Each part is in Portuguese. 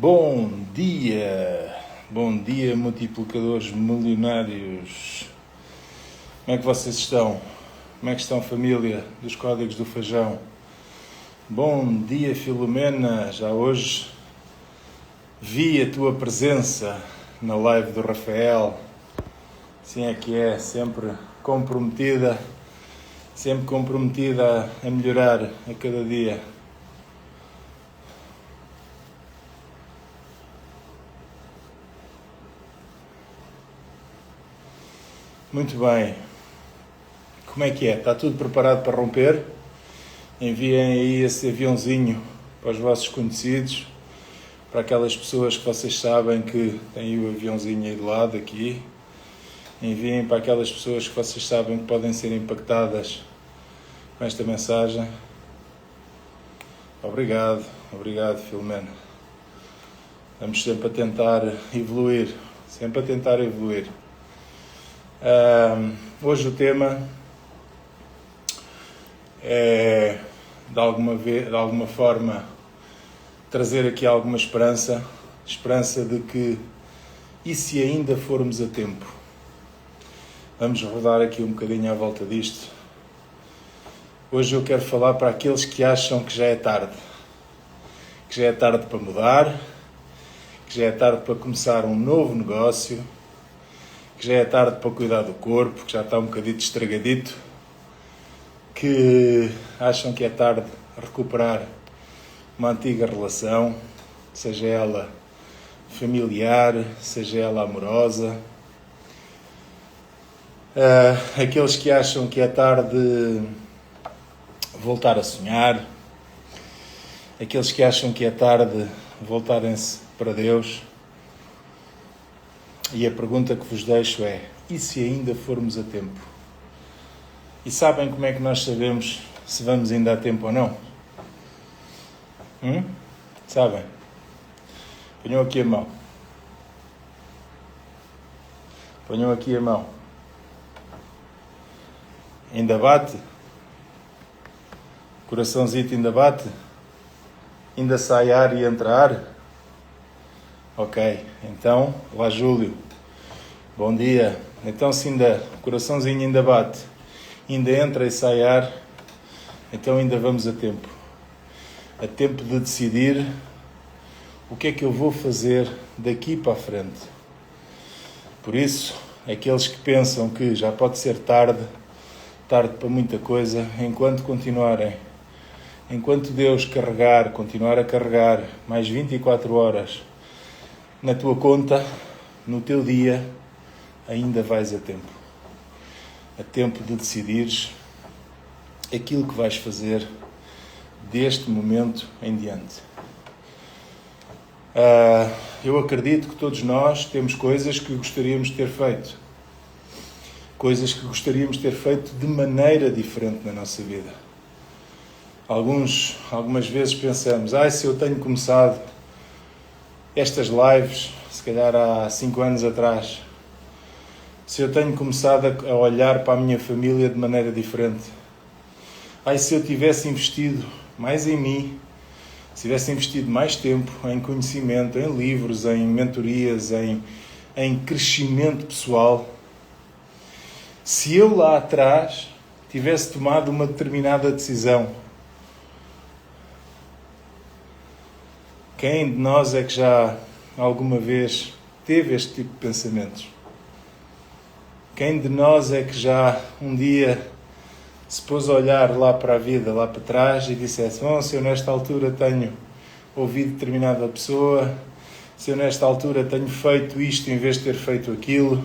Bom dia multiplicadores milionários, como é que vocês estão? Como é que estão família dos Códigos do Feijão? Bom dia Filomena, já hoje vi a tua presença na live do Rafael, assim é que é, sempre comprometida a melhorar a cada dia. Muito bem. Como é que é? Está tudo preparado para romper? Enviem aí esse aviãozinho para os vossos conhecidos, para aquelas pessoas que vocês sabem que têm o aviãozinho aí de lado aqui. Enviem para aquelas pessoas que vocês sabem que podem ser impactadas com esta mensagem. Obrigado Filomena. Estamos sempre a tentar evoluir. Hoje o tema é, de alguma forma, trazer aqui alguma esperança de que, e se ainda formos a tempo? Vamos rodar aqui um bocadinho à volta disto. Hoje eu quero falar para aqueles que acham que já é tarde para mudar, que já é tarde para começar um novo negócio, que já é tarde para cuidar do corpo, que já está um bocadinho estragadito, que acham que é tarde a recuperar uma antiga relação, seja ela familiar, seja ela amorosa, aqueles que acham que é tarde voltar a sonhar, aqueles que acham que é tarde voltarem-se para Deus. E a pergunta que vos deixo é: e se ainda formos a tempo? E sabem como é que nós sabemos se vamos ainda a tempo ou não? Sabem? Ponham aqui a mão. Ainda bate? Coraçãozito ainda bate? Ainda sai ar e entra ar? Ok, então, lá Júlio, bom dia. Então se ainda, o coraçãozinho ainda bate, ainda entra e sai ar, então ainda vamos a tempo. A tempo de decidir o que é que eu vou fazer daqui para a frente. Por isso, aqueles que pensam que já pode ser tarde para muita coisa, enquanto Deus continuar a carregar mais 24 horas na tua conta, no teu dia, ainda vais a tempo. A tempo de decidires aquilo que vais fazer deste momento em diante. Eu acredito que todos nós temos coisas que gostaríamos de ter feito. Coisas que gostaríamos de ter feito de maneira diferente na nossa vida. Algumas vezes pensamos, se eu tenho começado estas lives, se calhar há 5 anos atrás, se eu tenho começado a olhar para a minha família de maneira diferente, se eu tivesse investido mais em mim, se tivesse investido mais tempo em conhecimento, em livros, em mentorias, em crescimento pessoal, se eu lá atrás tivesse tomado uma determinada decisão, quem de nós é que já alguma vez teve este tipo de pensamentos? Quem de nós é que já um dia se pôs a olhar lá para a vida, lá para trás e dissesse: se eu nesta altura tenho ouvido determinada pessoa, se eu nesta altura tenho feito isto em vez de ter feito aquilo?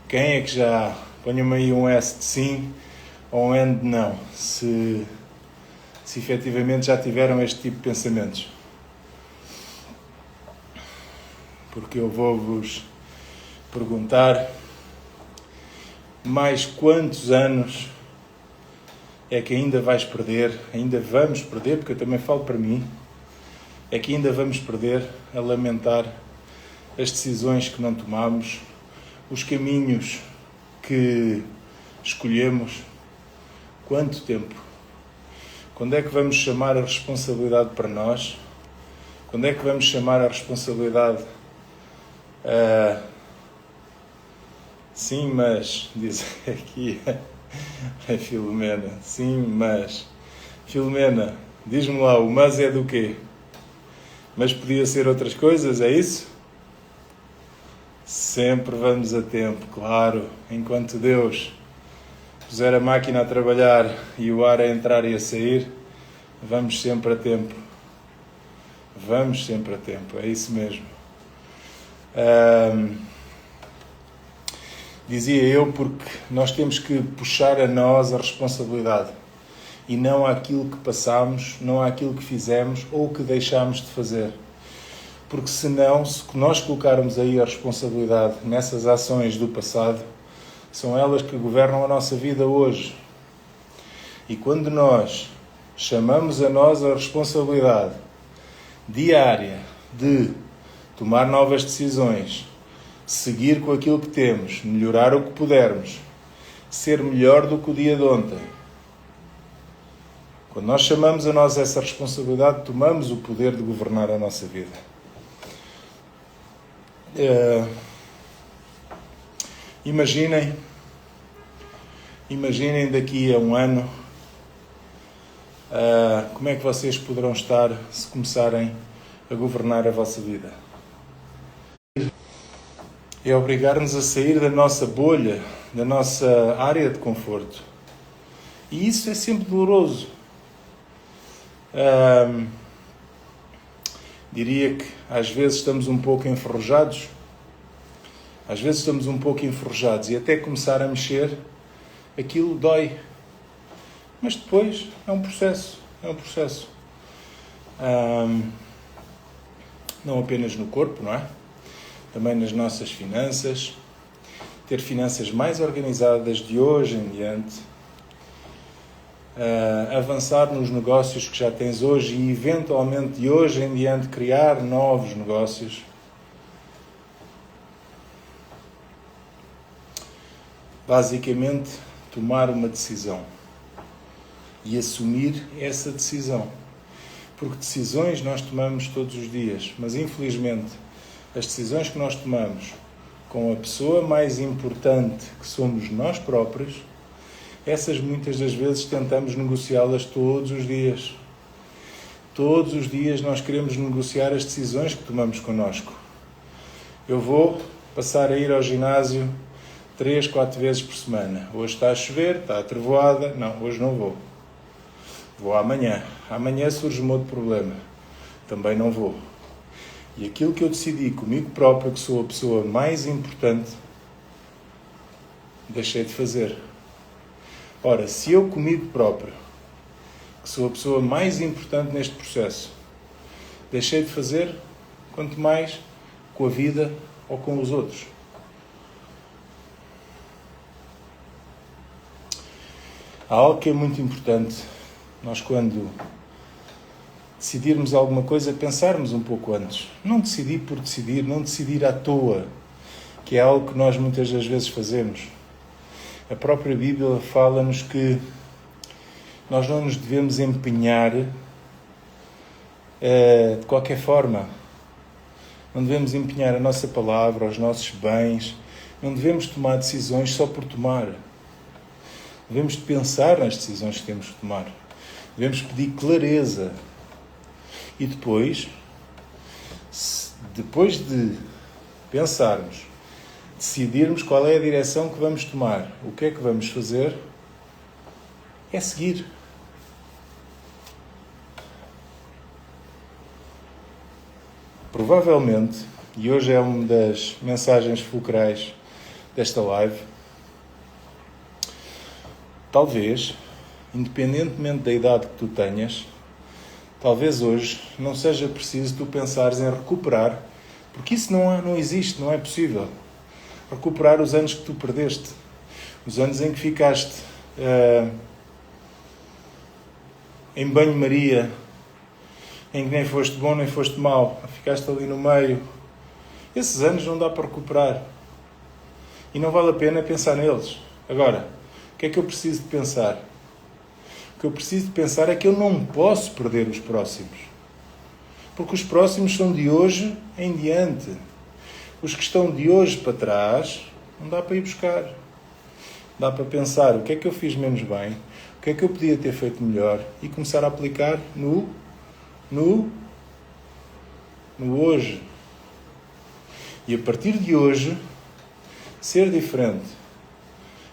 Quem é que já... Ponham-me aí um S de sim ou um N de não, se efetivamente já tiveram este tipo de pensamentos. Porque eu vou-vos perguntar: mais quantos anos é que ainda vamos perder, porque eu também falo para mim, é que ainda vamos perder a lamentar as decisões que não tomamos, os caminhos que escolhemos? Quanto tempo? Quando é que vamos chamar a responsabilidade para nós? Quando é que vamos chamar a responsabilidade? Sim, mas, diz aqui a Filomena. Sim, mas. Filomena, diz-me lá, o mas é do quê? Mas podia ser outras coisas, é isso? Sempre vamos a tempo, claro. Enquanto Deus puser a máquina a trabalhar e o ar a entrar e a sair, vamos sempre a tempo. Vamos sempre a tempo, é isso mesmo. Dizia eu, porque nós temos que puxar a nós a responsabilidade e não àquilo que passámos, não àquilo que fizemos ou que deixámos de fazer. Porque senão, se nós colocarmos aí a responsabilidade nessas ações do passado, são elas que governam a nossa vida hoje. E quando nós chamamos a nós a responsabilidade diária de tomar novas decisões, seguir com aquilo que temos, melhorar o que pudermos, ser melhor do que o dia de ontem. Quando nós chamamos a nós essa responsabilidade, tomamos o poder de governar a nossa vida. Imaginem daqui a um ano como é que vocês poderão estar se começarem a governar a vossa vida. É obrigar-nos a sair da nossa bolha, da nossa área de conforto. E isso é sempre doloroso. Diria que às vezes estamos um pouco enferrujados. E até começar a mexer, aquilo dói. Mas depois é um processo. Não apenas no corpo, não é? Também nas nossas finanças. Ter finanças mais organizadas de hoje em diante. Avançar nos negócios que já tens hoje e eventualmente de hoje em diante criar novos negócios. Basicamente, tomar uma decisão e assumir essa decisão. Porque decisões nós tomamos todos os dias, mas infelizmente as decisões que nós tomamos com a pessoa mais importante que somos nós próprios, essas muitas das vezes tentamos negociá-las todos os dias. Todos os dias nós queremos negociar as decisões que tomamos connosco. Eu vou passar a ir ao ginásio 3, 4 vezes por semana. Hoje está a chover, está a trovoada. Não, hoje não vou. Vou amanhã. Amanhã surge um outro problema. Também não vou. E aquilo que eu decidi comigo próprio, que sou a pessoa mais importante, deixei de fazer. Ora, se eu comigo próprio, que sou a pessoa mais importante neste processo, deixei de fazer, quanto mais com a vida ou com os outros. Há algo que é muito importante. Nós, quando decidirmos alguma coisa, pensarmos um pouco antes. Não decidir por decidir, não decidir à toa, que é algo que nós muitas das vezes fazemos. A própria Bíblia fala-nos que nós não nos devemos empenhar de qualquer forma. Não devemos empenhar a nossa palavra, os nossos bens. Não devemos tomar decisões só por tomar. Devemos pensar nas decisões que temos que tomar. Devemos pedir clareza. E depois de pensarmos, decidirmos qual é a direção que vamos tomar, o que é que vamos fazer, é seguir. Provavelmente, e hoje é uma das mensagens fulcrais desta live, talvez, independentemente da idade que tu tenhas, talvez hoje não seja preciso tu pensares em recuperar, porque isso não existe, não é possível. Recuperar os anos que tu perdeste, os anos em que ficaste em banho-maria, em que nem foste bom nem foste mau, ficaste ali no meio. Esses anos não dá para recuperar e não vale a pena pensar neles. Agora, o que é que eu preciso de pensar? O que eu preciso de pensar é que eu não posso perder os próximos. Porque os próximos são de hoje em diante. Os que estão de hoje para trás, não dá para ir buscar. Dá para pensar o que é que eu fiz menos bem, o que é que eu podia ter feito melhor e começar a aplicar no hoje. E a partir de hoje, ser diferente.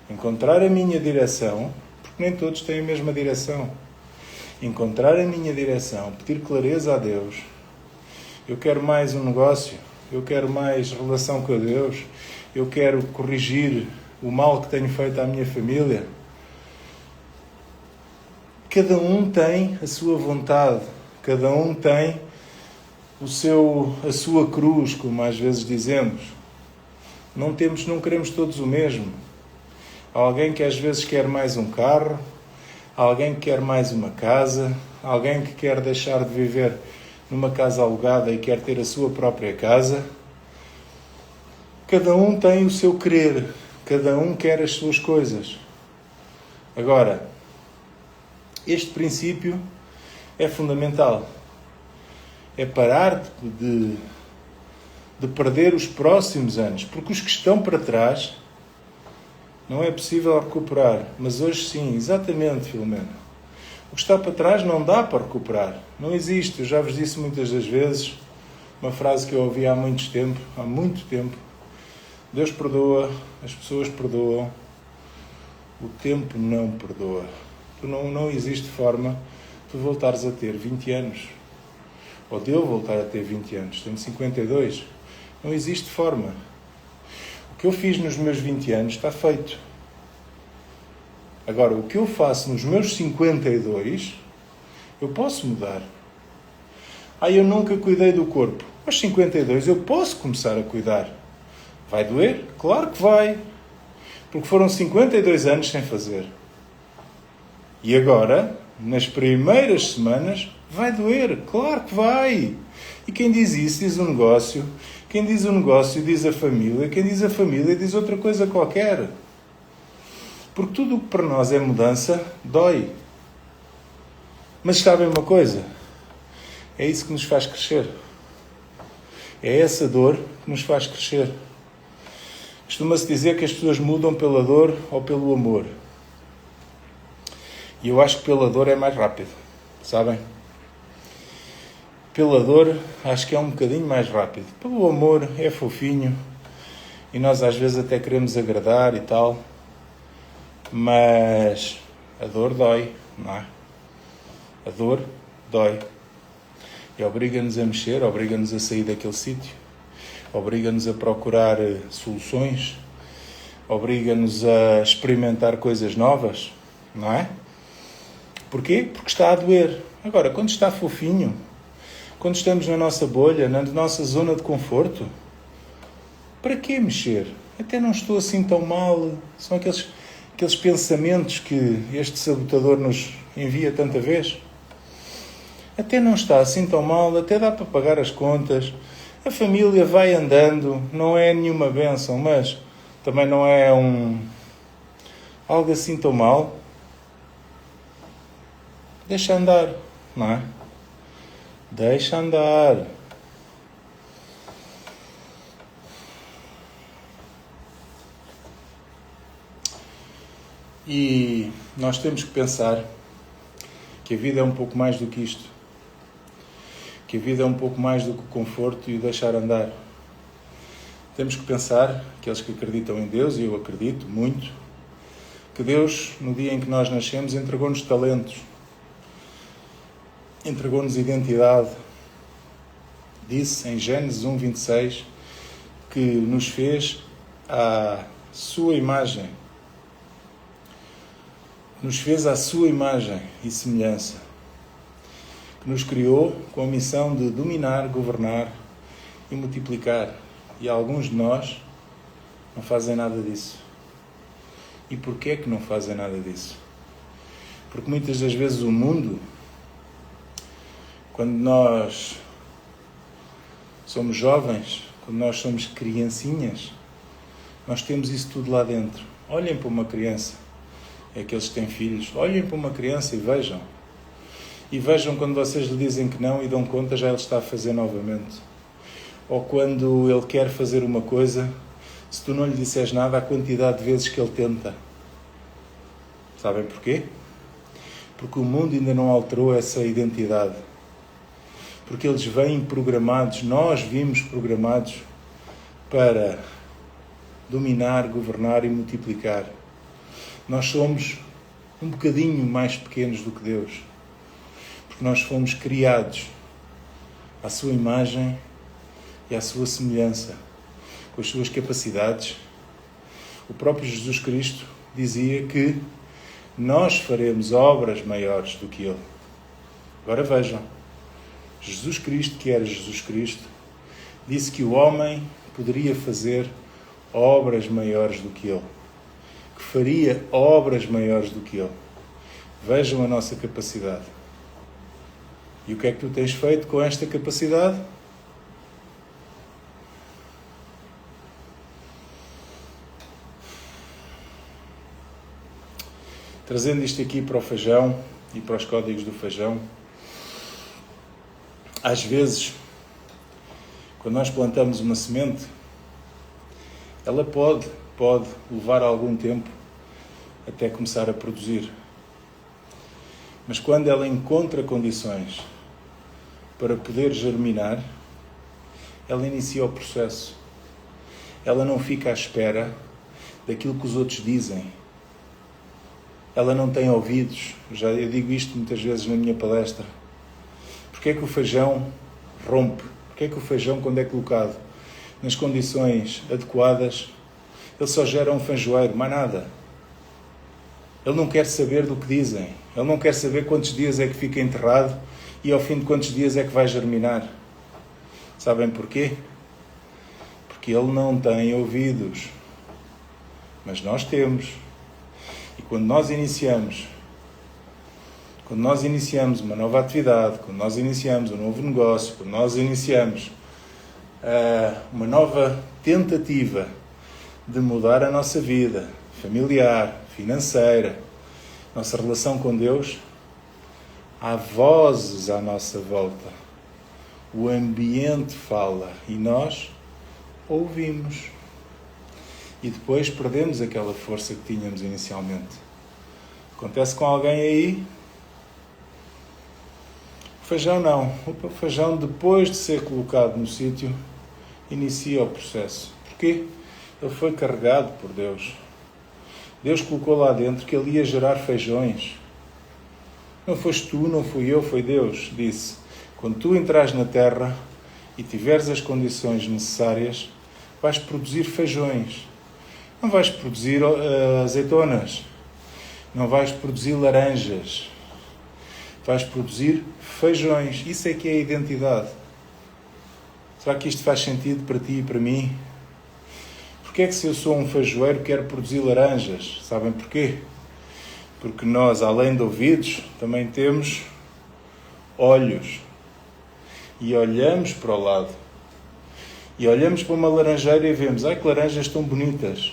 Encontrar a minha direção, porque nem todos têm a mesma direção. Encontrar a minha direção, pedir clareza a Deus. Eu quero mais um negócio, eu quero mais relação com Deus, eu quero corrigir o mal que tenho feito à minha família. Cada um tem a sua vontade, cada um tem a sua cruz, como às vezes dizemos. Não queremos todos o mesmo. Há alguém que às vezes quer mais um carro, há alguém que quer mais uma casa, há alguém que quer deixar de viver numa casa alugada e quer ter a sua própria casa. Cada um tem o seu querer, cada um quer as suas coisas. Agora, este princípio é fundamental. É parar de perder os próximos anos, porque os que estão para trás não é possível recuperar. Mas hoje sim, exatamente, Filomena. O que está para trás não dá para recuperar. Não existe. Eu já vos disse muitas das vezes uma frase que eu ouvi há muito tempo. Deus perdoa, as pessoas perdoam, o tempo não perdoa. Não existe forma de tu voltares a ter 20 anos. Ou de eu voltar a ter 20 anos. Tenho 52. Não existe forma. O que eu fiz nos meus 20 anos está feito. Agora, o que eu faço nos meus 52, eu posso mudar. Eu nunca cuidei do corpo. Aos 52 eu posso começar a cuidar. Vai doer? Claro que vai. Porque foram 52 anos sem fazer. E agora, nas primeiras semanas, vai doer. Claro que vai. E quem diz isso diz o negócio. Quem diz o negócio diz a família. Quem diz a família diz outra coisa qualquer. Porque tudo o que para nós é mudança, dói. Mas sabem uma coisa? É isso que nos faz crescer. É essa dor que nos faz crescer. Costuma-se dizer que as pessoas mudam pela dor ou pelo amor. E eu acho que pela dor é mais rápido. Sabem? Pela dor acho que é um bocadinho mais rápido. Pelo amor é fofinho. E nós às vezes até queremos agradar e tal. Mas a dor dói, não é? A dor dói. E obriga-nos a mexer, obriga-nos a sair daquele sítio, obriga-nos a procurar soluções, obriga-nos a experimentar coisas novas, não é? Porquê? Porque está a doer. Agora, quando está fofinho, quando estamos na nossa bolha, na nossa zona de conforto, para que mexer? Até não estou assim tão mal. São aqueles pensamentos que este sabotador nos envia tanta vez. Até não está assim tão mal, até dá para pagar as contas. A família vai andando, não é nenhuma bênção, mas também não é algo assim tão mal. Deixa andar, não é? Deixa andar. E nós temos que pensar que a vida é um pouco mais do que isto. Que a vida é um pouco mais do que o conforto e o deixar andar. Temos que pensar, aqueles que acreditam em Deus, e eu acredito muito, que Deus, no dia em que nós nascemos, entregou-nos talentos. Entregou-nos identidade. Disse em Gênesis 1:26 que nos fez à sua imagem. Nos fez à sua imagem e semelhança. Que nos criou com a missão de dominar, governar e multiplicar. E alguns de nós não fazem nada disso. E porquê que não fazem nada disso? Porque muitas das vezes o mundo, quando nós somos jovens, quando nós somos criancinhas, nós temos isso tudo lá dentro. Olhem para uma criança. É aqueles que têm filhos. Olhem para uma criança e vejam. E vejam quando vocês lhe dizem que não e dão conta, já ele está a fazer novamente. Ou quando ele quer fazer uma coisa, se tu não lhe disseres nada, a quantidade de vezes que ele tenta. Sabem porquê? Porque o mundo ainda não alterou essa identidade. Porque eles vêm programados, nós vimos programados para dominar, governar e multiplicar. Nós somos um bocadinho mais pequenos do que Deus. Porque nós fomos criados à sua imagem e à sua semelhança, com as suas capacidades. O próprio Jesus Cristo dizia que nós faremos obras maiores do que Ele. Agora vejam, Jesus Cristo, que era Jesus Cristo, disse que o homem poderia fazer obras maiores do que Ele, que faria obras maiores do que Ele. Vejam a nossa capacidade. E o que é que tu tens feito com esta capacidade? Trazendo isto aqui para o feijão e para os códigos do feijão, às vezes, quando nós plantamos uma semente, ela pode levar algum tempo até começar a produzir. Mas quando ela encontra condições para poder germinar, ela inicia o processo. Ela não fica à espera daquilo que os outros dizem. Ela não tem ouvidos. Eu digo isto muitas vezes na minha palestra. Porquê é que o feijão rompe? Porquê é que o feijão, quando é colocado nas condições adequadas, ele só gera um feijoeiro, mais nada? Ele não quer saber do que dizem. Ele não quer saber quantos dias é que fica enterrado e ao fim de quantos dias é que vai germinar. Sabem porquê? Porque ele não tem ouvidos. Mas nós temos. E quando nós iniciamos uma nova atividade, quando nós iniciamos um novo negócio, quando nós iniciamos uma nova tentativa de mudar a nossa vida familiar, financeira, nossa relação com Deus, há vozes à nossa volta. O ambiente fala e nós ouvimos. E depois perdemos aquela força que tínhamos inicialmente. Acontece com alguém aí? O feijão não. O feijão, depois de ser colocado no sítio, inicia o processo. Porquê? Ele foi carregado por Deus. Deus colocou lá dentro que ele ia gerar feijões. Não foste tu, não fui eu, foi Deus. Disse, quando tu entrares na terra e tiveres as condições necessárias, vais produzir feijões. Não vais produzir azeitonas. Não vais produzir laranjas. Vais produzir feijões. Isso é que é a identidade. Será que isto faz sentido para ti e para mim? Porquê é que se eu sou um feijoeiro quero produzir laranjas? Sabem porquê? Porque nós, além de ouvidos, também temos olhos. E olhamos para o lado. E olhamos para uma laranjeira e vemos, ai que laranjas tão bonitas.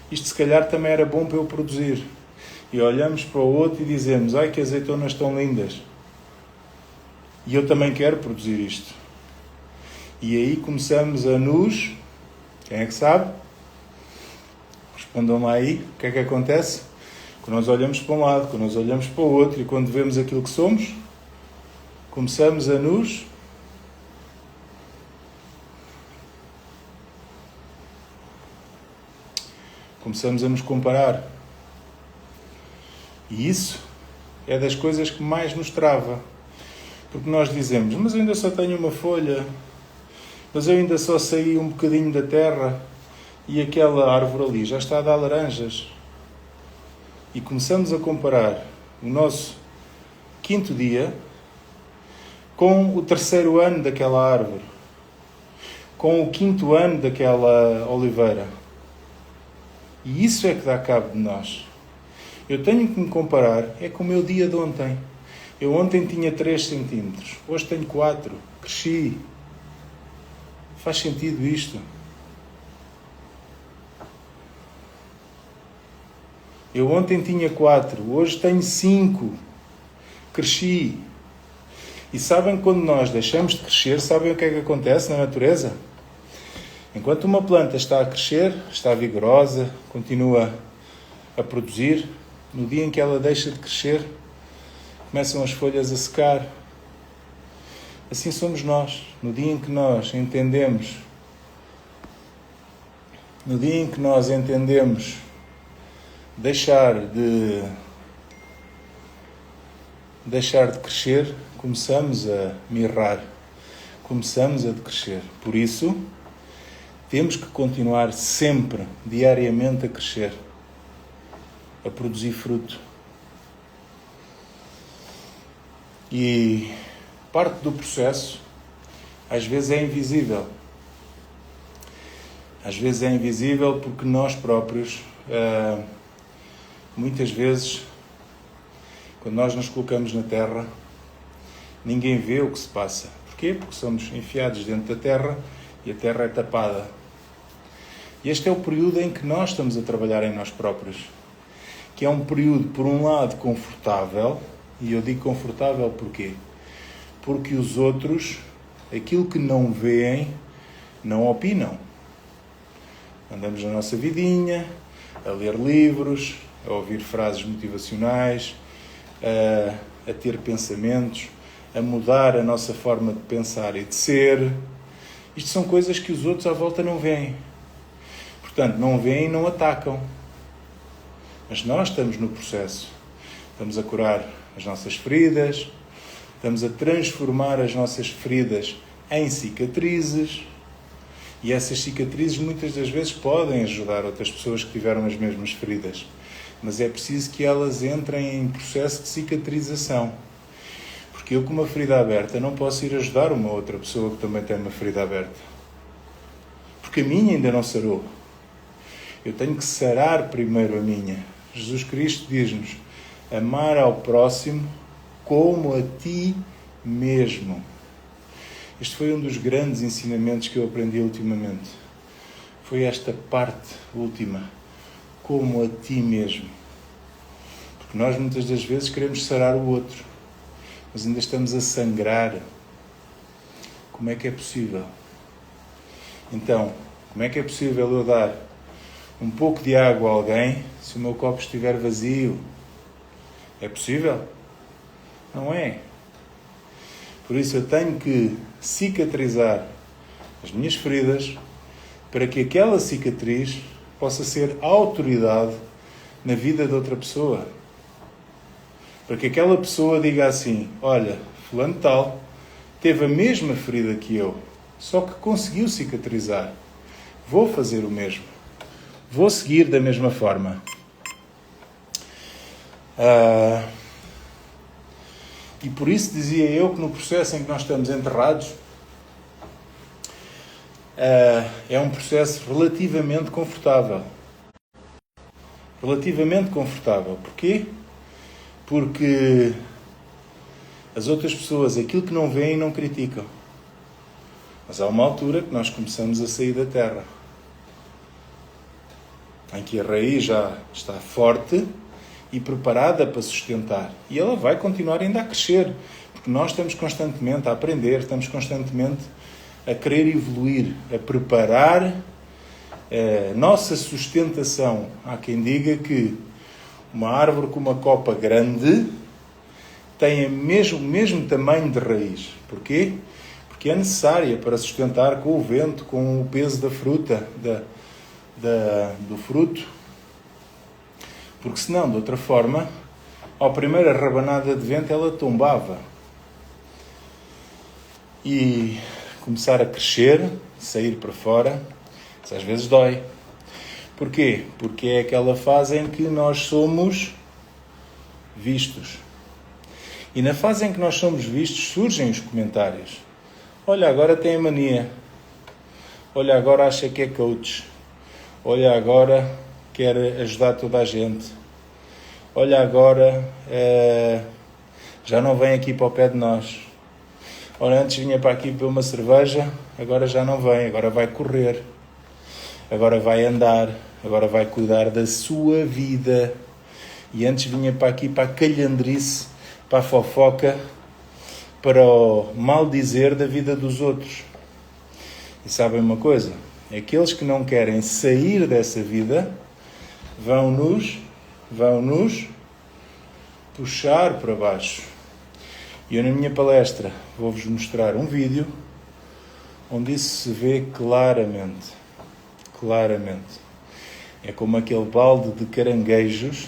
Isto se calhar também era bom para eu produzir. E olhamos para o outro e dizemos, ai que azeitonas tão lindas. E eu também quero produzir isto. E aí começamos a nos... Quem é que sabe? Respondam lá aí. O que é que acontece? Quando nós olhamos para um lado, quando nós olhamos para o outro e quando vemos aquilo que somos, começamos a nos... Começamos a nos comparar. E isso é das coisas que mais nos trava. Porque nós dizemos, mas eu ainda só tenho uma folha, mas eu ainda só saí um bocadinho da terra e aquela árvore ali já está a dar laranjas. E começamos a comparar o nosso 5º dia com o 3º ano daquela árvore, com o 5º ano daquela oliveira. E isso é que dá cabo de nós. Eu tenho que me comparar é com o meu dia de ontem. Eu ontem tinha 3 centímetros, hoje tenho 4, cresci. Faz sentido isto? Eu ontem tinha 4, hoje tenho 5, cresci. E sabem que quando nós deixamos de crescer, sabem o que é que acontece na natureza? Enquanto uma planta está a crescer, está vigorosa, continua a produzir, no dia em que ela deixa de crescer, começam as folhas a secar. Assim somos nós. No dia em que nós entendemos deixar de crescer, começamos a mirrar, começamos a decrescer. Por isso, temos que continuar sempre, diariamente, a crescer, a produzir fruto. E parte do processo, às vezes é invisível. Às vezes é invisível porque nós próprios, muitas vezes, quando nós nos colocamos na terra, ninguém vê o que se passa. Porquê? Porque somos enfiados dentro da terra e a terra é tapada. E este é o período em que nós estamos a trabalhar em nós próprios, que é um período, por um lado, confortável. E eu digo confortável porquê? Porque os outros, aquilo que não veem, não opinam. Andamos na nossa vidinha, a ler livros, a ouvir frases motivacionais, a ter pensamentos, a mudar a nossa forma de pensar e de ser. Isto são coisas que os outros à volta não veem. Portanto, não veem e não atacam. Mas nós estamos no processo. Estamos a curar as nossas feridas, estamos a transformar as nossas feridas em cicatrizes. E essas cicatrizes muitas das vezes podem ajudar outras pessoas que tiveram as mesmas feridas. Mas é preciso que elas entrem em processo de cicatrização. Porque eu com uma ferida aberta não posso ir ajudar uma outra pessoa que também tem uma ferida aberta. Porque a minha ainda não sarou. Eu tenho que sarar primeiro a minha. Jesus Cristo diz-nos: amar ao próximo como a ti mesmo. Este foi um dos grandes ensinamentos que eu aprendi ultimamente. Foi esta parte última. Como a ti mesmo. Porque nós muitas das vezes queremos sarar o outro. Mas ainda estamos a sangrar. Como é que é possível? Então, como é que é possível eu dar um pouco de água a alguém se o meu copo estiver vazio? É possível? Não é. Por isso eu tenho que cicatrizar as minhas feridas para que aquela cicatriz possa ser autoridade na vida de outra pessoa. Para que aquela pessoa diga assim: olha, fulano tal teve a mesma ferida que eu, só que conseguiu cicatrizar. Vou fazer o mesmo. Vou seguir da mesma forma. E por isso dizia eu que no processo em que nós estamos enterrados, é um processo relativamente confortável. Relativamente confortável. Porquê? Porque as outras pessoas, aquilo que não veem, não criticam. Mas há uma altura que nós começamos a sair da terra, em que a raiz já está forte e preparada para sustentar. E ela vai continuar ainda a crescer, porque nós estamos constantemente a aprender, estamos constantemente a querer evoluir, a preparar a nossa sustentação. Há quem diga que uma árvore com uma copa grande tem o mesmo tamanho de raiz. Porquê? Porque é necessária para sustentar com o vento, com o peso da fruta, do fruto. Porque senão, de outra forma, ao primeira rabanada de vento ela tombava. E começar a crescer, sair para fora, isso às vezes dói. Porquê? Porque é aquela fase em que nós somos vistos. E na fase em que nós somos vistos, surgem os comentários. Olha, agora tem a mania. Olha, agora acha que é coach. Olha, agora quer ajudar toda a gente. Olha, agora já não vem aqui para o pé de nós. Ora, antes vinha para aqui beber uma cerveja, agora já não vem, agora vai correr. Agora vai andar, agora vai cuidar da sua vida. E antes vinha para aqui para a calhandrice, para a fofoca. para o mal dizer da vida dos outros. E sabem uma coisa? Aqueles que não querem sair dessa vida vão-nos puxar para baixo. E eu, na minha palestra, vou-vos mostrar um vídeo onde isso se vê claramente. É como aquele balde de caranguejos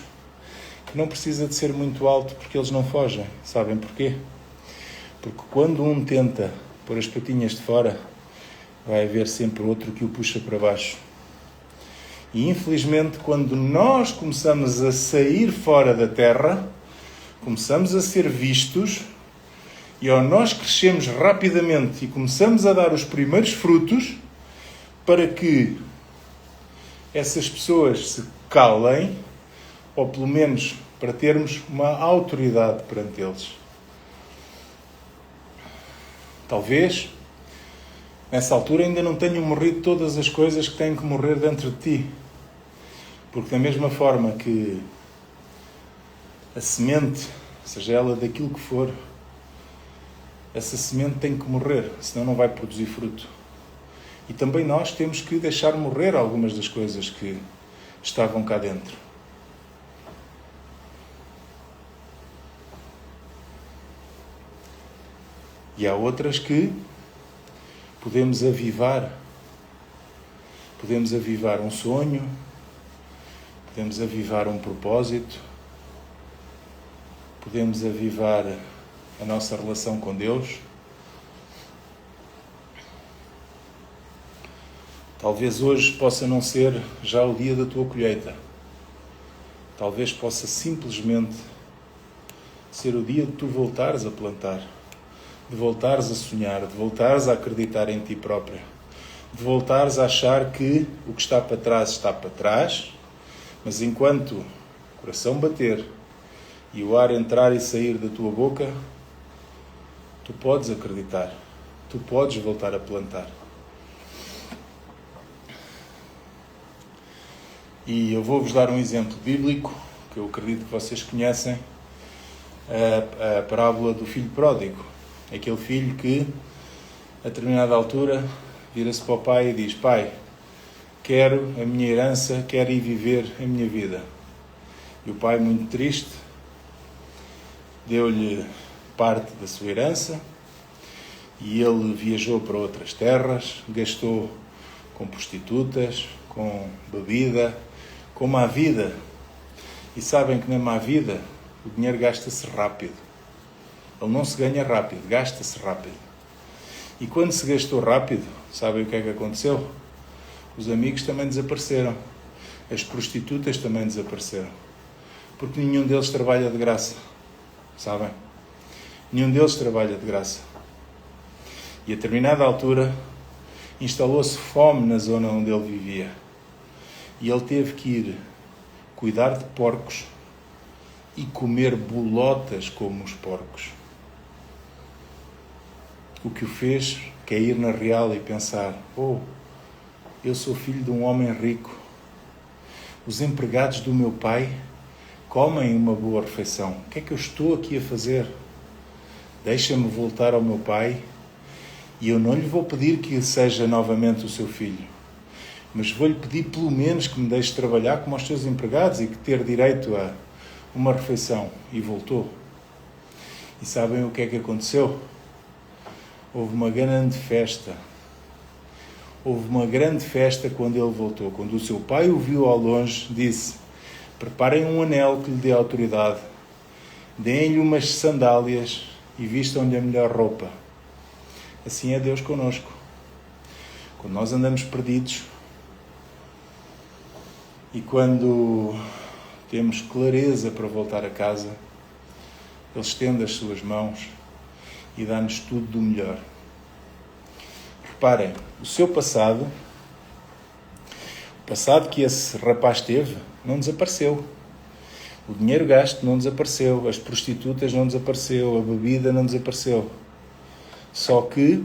que não precisa de ser muito alto porque eles não fogem. Sabem porquê? Porque quando um tenta pôr as patinhas de fora, vai haver sempre outro que o puxa para baixo. E infelizmente, quando nós começamos a sair fora da terra, começamos a ser vistos, e ao nós crescemos rapidamente e começamos a dar os primeiros frutos para que essas pessoas se calem, ou pelo menos para termos uma autoridade perante eles. Talvez, nessa altura, ainda não tenham morrido todas as coisas que têm que morrer dentro de ti. Porque da mesma forma que a semente, seja ela daquilo que for, essa semente tem que morrer, senão não vai produzir fruto. E também nós temos que deixar morrer algumas das coisas que estavam cá dentro. E há outras que podemos avivar. Podemos avivar um sonho, podemos avivar um propósito, podemos avivar a nossa relação com Deus. Talvez hoje possa não ser já o dia da tua colheita. Talvez possa simplesmente ser o dia de tu voltares a plantar, de voltares a sonhar, de voltares a acreditar em ti própria, de voltares a achar que o que está para trás, mas enquanto o coração bater e o ar entrar e sair da tua boca, tu podes acreditar, tu podes voltar a plantar. E eu vou-vos dar um exemplo bíblico, que eu acredito que vocês conhecem, a parábola do filho pródigo. Aquele filho que, a determinada altura, vira-se para o pai e diz: Pai, quero a minha herança, quero ir viver a minha vida. E o pai, muito triste, deu-lhe parte da sua herança e ele viajou para outras terras, gastou com prostitutas, com bebida, com má vida. E sabem que na má vida o dinheiro gasta-se rápido. Ele não se ganha rápido, gasta-se rápido. E quando se gastou rápido, sabem o que é que aconteceu? Os amigos também desapareceram. As prostitutas também desapareceram. Porque nenhum deles trabalha de graça. Sabem? Nenhum deles trabalha de graça. E a determinada altura instalou-se fome na zona onde ele vivia. E ele teve que ir cuidar de porcos e comer bolotas como os porcos. O que o fez cair na real e pensar: eu sou filho de um homem rico. Os empregados do meu pai comem uma boa refeição. O que é que eu estou aqui a fazer? Deixa-me voltar ao meu pai e eu não lhe vou pedir que seja novamente o seu filho, mas vou-lhe pedir pelo menos que me deixe trabalhar como aos seus empregados e que ter direito a uma refeição. E voltou. E sabem o que é que aconteceu? Houve uma grande festa. Houve uma grande festa quando ele voltou. Quando o seu pai o viu ao longe, disse: preparem um anel que lhe dê autoridade, deem-lhe umas sandálias e vistam-lhe a melhor roupa. Assim é Deus connosco. Quando nós andamos perdidos e quando temos clareza para voltar a casa, Ele estende as suas mãos e dá-nos tudo do melhor. Reparem, o seu passado, o passado que esse rapaz teve, não desapareceu. O dinheiro gasto não desapareceu, as prostitutas não desapareceu, a bebida não desapareceu. Só que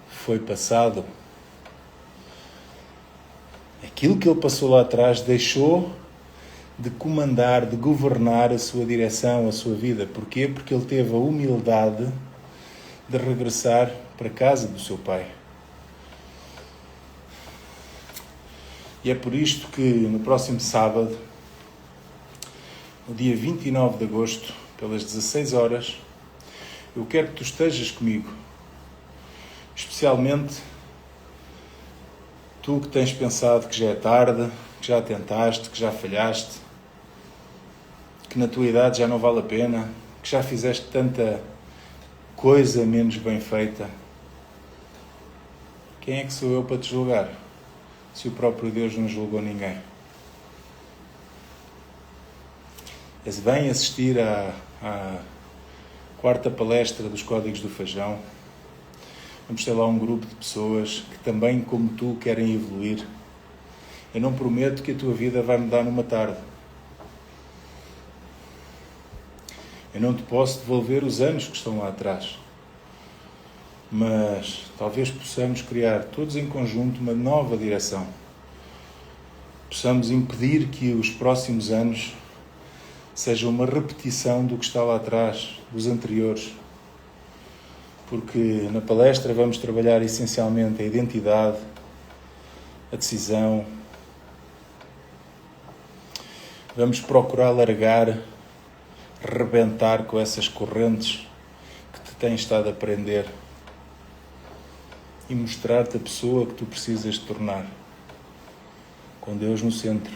foi passado. Aquilo que ele passou lá atrás deixou de comandar, de governar a sua direção, a sua vida. Porquê? Porque ele teve a humildade de regressar para a casa do seu pai. E é por isto que no próximo sábado, no dia 29 de agosto, pelas 16 horas, eu quero que tu estejas comigo. Especialmente tu que tens pensado que já é tarde, que já tentaste, que já falhaste, que na tua idade já não vale a pena, que já fizeste tanta coisa menos bem feita. Quem é que sou eu para te julgar, se o próprio Deus não julgou ninguém? Vem assistir à quarta palestra dos Códigos do Feijão. Vamos ter lá um grupo de pessoas que também, como tu, querem evoluir. Eu não prometo que a tua vida vai mudar numa tarde. Eu não te posso devolver os anos que estão lá atrás. Mas talvez possamos criar, todos em conjunto, uma nova direção. Possamos impedir que os próximos anos sejam uma repetição do que está lá atrás, dos anteriores. Porque na palestra vamos trabalhar essencialmente a identidade, a decisão. Vamos procurar largar, rebentar com essas correntes que te têm estado a prender e mostrar-te a pessoa que tu precisas de tornar, com Deus no centro.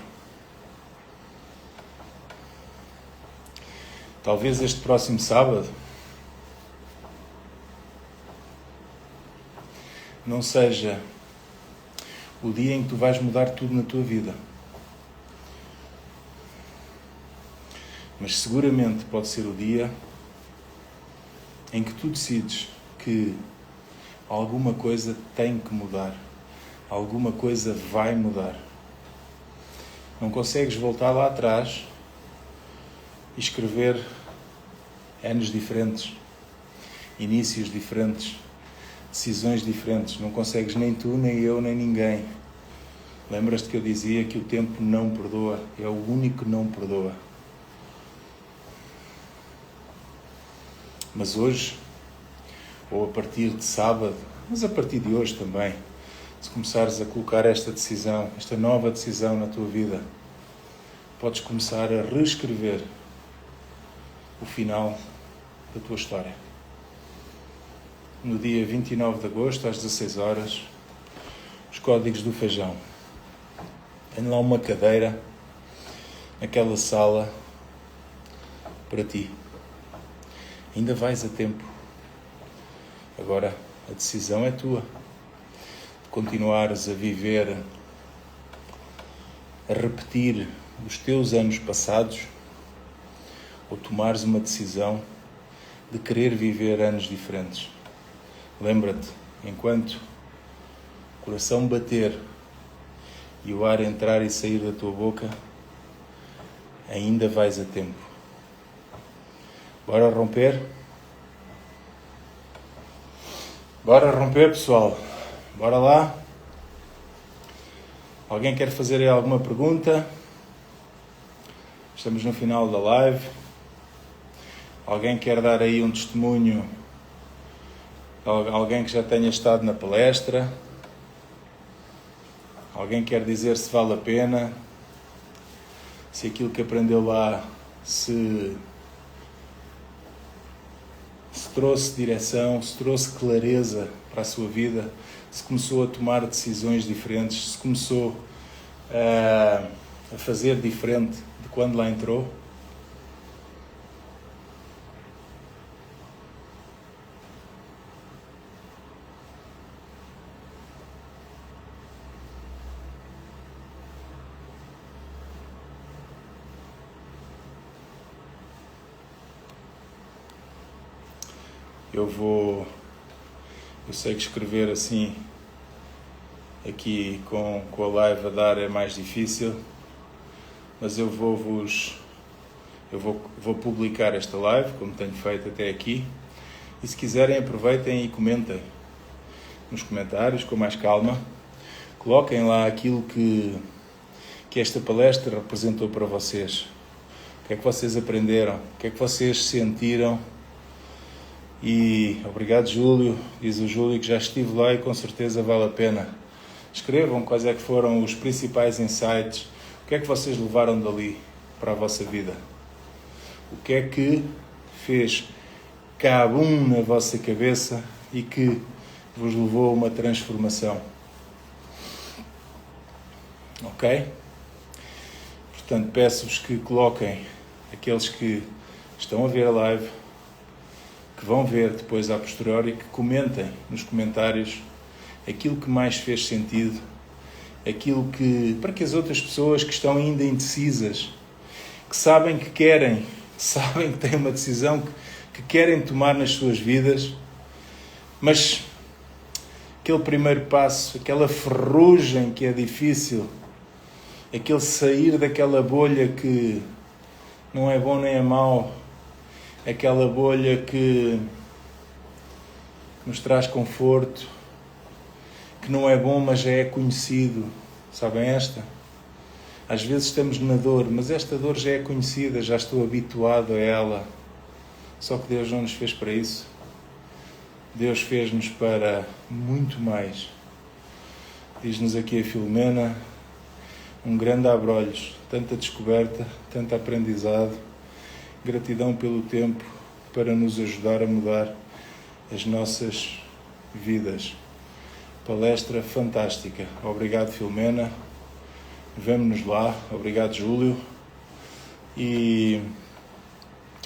Talvez este próximo sábado não seja o dia em que tu vais mudar tudo na tua vida. Mas seguramente pode ser o dia em que tu decides que alguma coisa tem que mudar. Alguma coisa vai mudar. Não consegues voltar lá atrás e escrever anos diferentes, inícios diferentes, decisões diferentes. Não consegues nem tu, nem eu, nem ninguém. Lembras-te que eu dizia que o tempo não perdoa. É o único que não perdoa. Mas hoje, ou a partir de sábado, mas a partir de hoje também, se começares a colocar esta decisão, esta nova decisão na tua vida, podes começar a reescrever o final da tua história. No dia 29 de agosto, às 16 horas, os Códigos do Feijão. Tenho lá uma cadeira naquela sala para ti. Ainda vais a tempo. Agora, a decisão é tua. De continuares a viver, a repetir os teus anos passados, ou tomares uma decisão de querer viver anos diferentes. Lembra-te, enquanto o coração bater e o ar entrar e sair da tua boca, ainda vais a tempo. Bora romper? Bora romper, pessoal. Bora lá. Alguém quer fazer aí alguma pergunta? Estamos no final da live. Alguém quer dar aí um testemunho? Alguém que já tenha estado na palestra? Alguém quer dizer se vale a pena? Se aquilo que aprendeu lá se trouxe direção, se trouxe clareza para a sua vida, se começou a tomar decisões diferentes, se começou a fazer diferente de quando lá entrou? Eu sei que escrever assim, aqui com a live a dar é mais difícil, mas eu vou publicar esta live, como tenho feito até aqui, e se quiserem aproveitem e comentem nos comentários com mais calma, coloquem lá aquilo que que esta palestra representou para vocês. O que é que vocês aprenderam? O que é que vocês sentiram? E obrigado, Júlio. Diz o Júlio que já estive lá e com certeza vale a pena. Escrevam quais é que foram os principais insights. O que é que vocês levaram dali para a vossa vida? O que é que fez cabum na vossa cabeça e que vos levou a uma transformação? Ok? Portanto, peço-vos que coloquem aqueles que estão a ver a live, que vão ver depois a posteriori, que comentem nos comentários aquilo que mais fez sentido, aquilo que, para que as outras pessoas que estão ainda indecisas, que sabem que querem, sabem que têm uma decisão que querem tomar nas suas vidas, mas aquele primeiro passo, aquela ferrugem que é difícil, aquele sair daquela bolha que não é bom nem é mau, aquela bolha que nos traz conforto, que não é bom mas já é conhecido. Sabem esta? Às vezes estamos na dor, mas esta dor já é conhecida, já estou habituado a ela. Só que Deus não nos fez para isso. Deus fez-nos para muito mais. Diz-nos aqui a Filomena, um grande abre-olhos, tanta descoberta, tanto aprendizado, gratidão pelo tempo para nos ajudar a mudar as nossas vidas. Palestra fantástica. Obrigado, Filomena. Vemo-nos lá. Obrigado, Júlio. E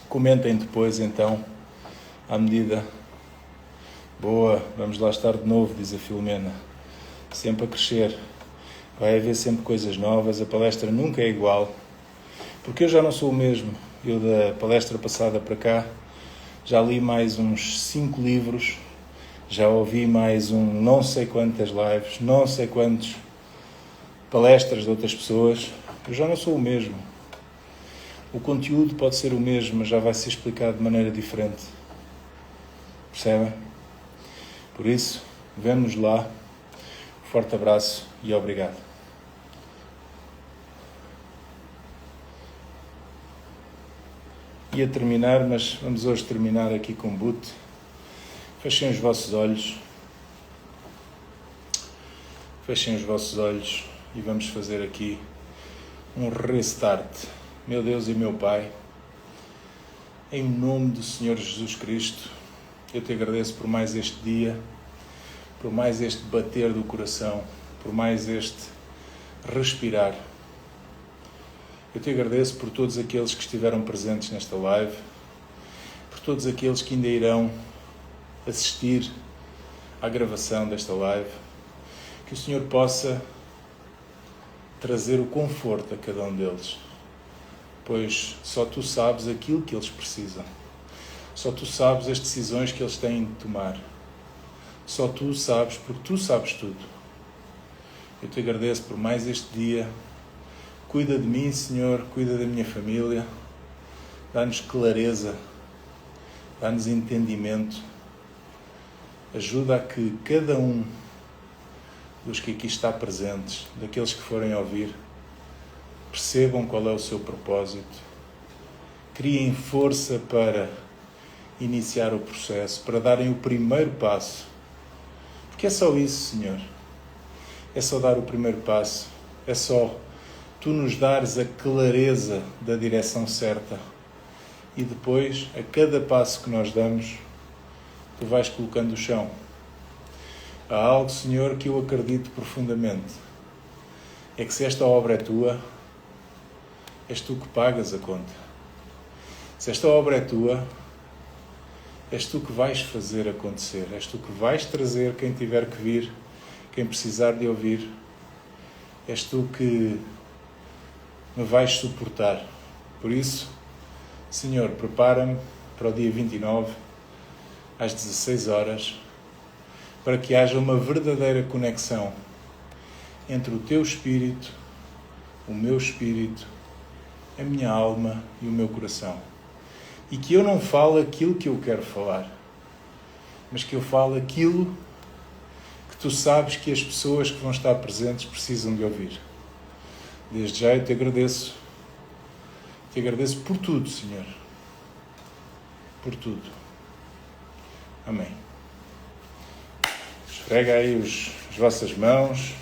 comentem depois, então, à medida. Boa, vamos lá estar de novo, diz a Filomena. Sempre a crescer. Vai haver sempre coisas novas. A palestra nunca é igual. Porque eu já não sou o mesmo. Eu, da palestra passada para cá, já li mais uns 5 livros, já ouvi mais não sei quantas lives, não sei quantas palestras de outras pessoas. Eu já não sou o mesmo. O conteúdo pode ser o mesmo, mas já vai ser explicado de maneira diferente. Percebem? Por isso, vemo-nos lá. Forte abraço e obrigado. Ia terminar, mas vamos hoje terminar aqui com boot. Fechem os vossos olhos. Fechem os vossos olhos e vamos fazer aqui um restart. Meu Deus e meu Pai, em nome do Senhor Jesus Cristo, eu te agradeço por mais este dia, por mais este bater do coração, por mais este respirar. Eu te agradeço por todos aqueles que estiveram presentes nesta live, por todos aqueles que ainda irão assistir à gravação desta live, que o Senhor possa trazer o conforto a cada um deles, pois só Tu sabes aquilo que eles precisam, só Tu sabes as decisões que eles têm de tomar, só Tu sabes, porque Tu sabes tudo. Eu te agradeço por mais este dia. Cuida de mim, Senhor, cuida da minha família, dá-nos clareza, dá-nos entendimento, ajuda a que cada um dos que aqui está presentes, daqueles que forem ouvir, percebam qual é o seu propósito, criem força para iniciar o processo, para darem o primeiro passo, porque é só isso, Senhor, é só dar o primeiro passo, é só Tu nos dares a clareza da direção certa e depois, a cada passo que nós damos, Tu vais colocando o chão. Há algo, Senhor, que eu acredito profundamente. É que se esta obra é Tua, és Tu que pagas a conta. Se esta obra é Tua, és Tu que vais fazer acontecer. És Tu que vais trazer quem tiver que vir, quem precisar de ouvir. És Tu que me vais suportar. Por isso, Senhor, prepara-me para o dia 29, às 16 horas, para que haja uma verdadeira conexão entre o Teu Espírito, o meu Espírito, a minha alma e o meu coração. E que eu não fale aquilo que eu quero falar, mas que eu fale aquilo que Tu sabes que as pessoas que vão estar presentes precisam de ouvir. Desde já eu te agradeço. Te agradeço por tudo, Senhor. Por tudo. Amém. Esfrega aí as vossas mãos,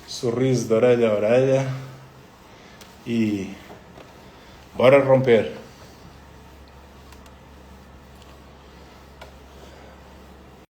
sorriso de orelha a orelha e bora romper.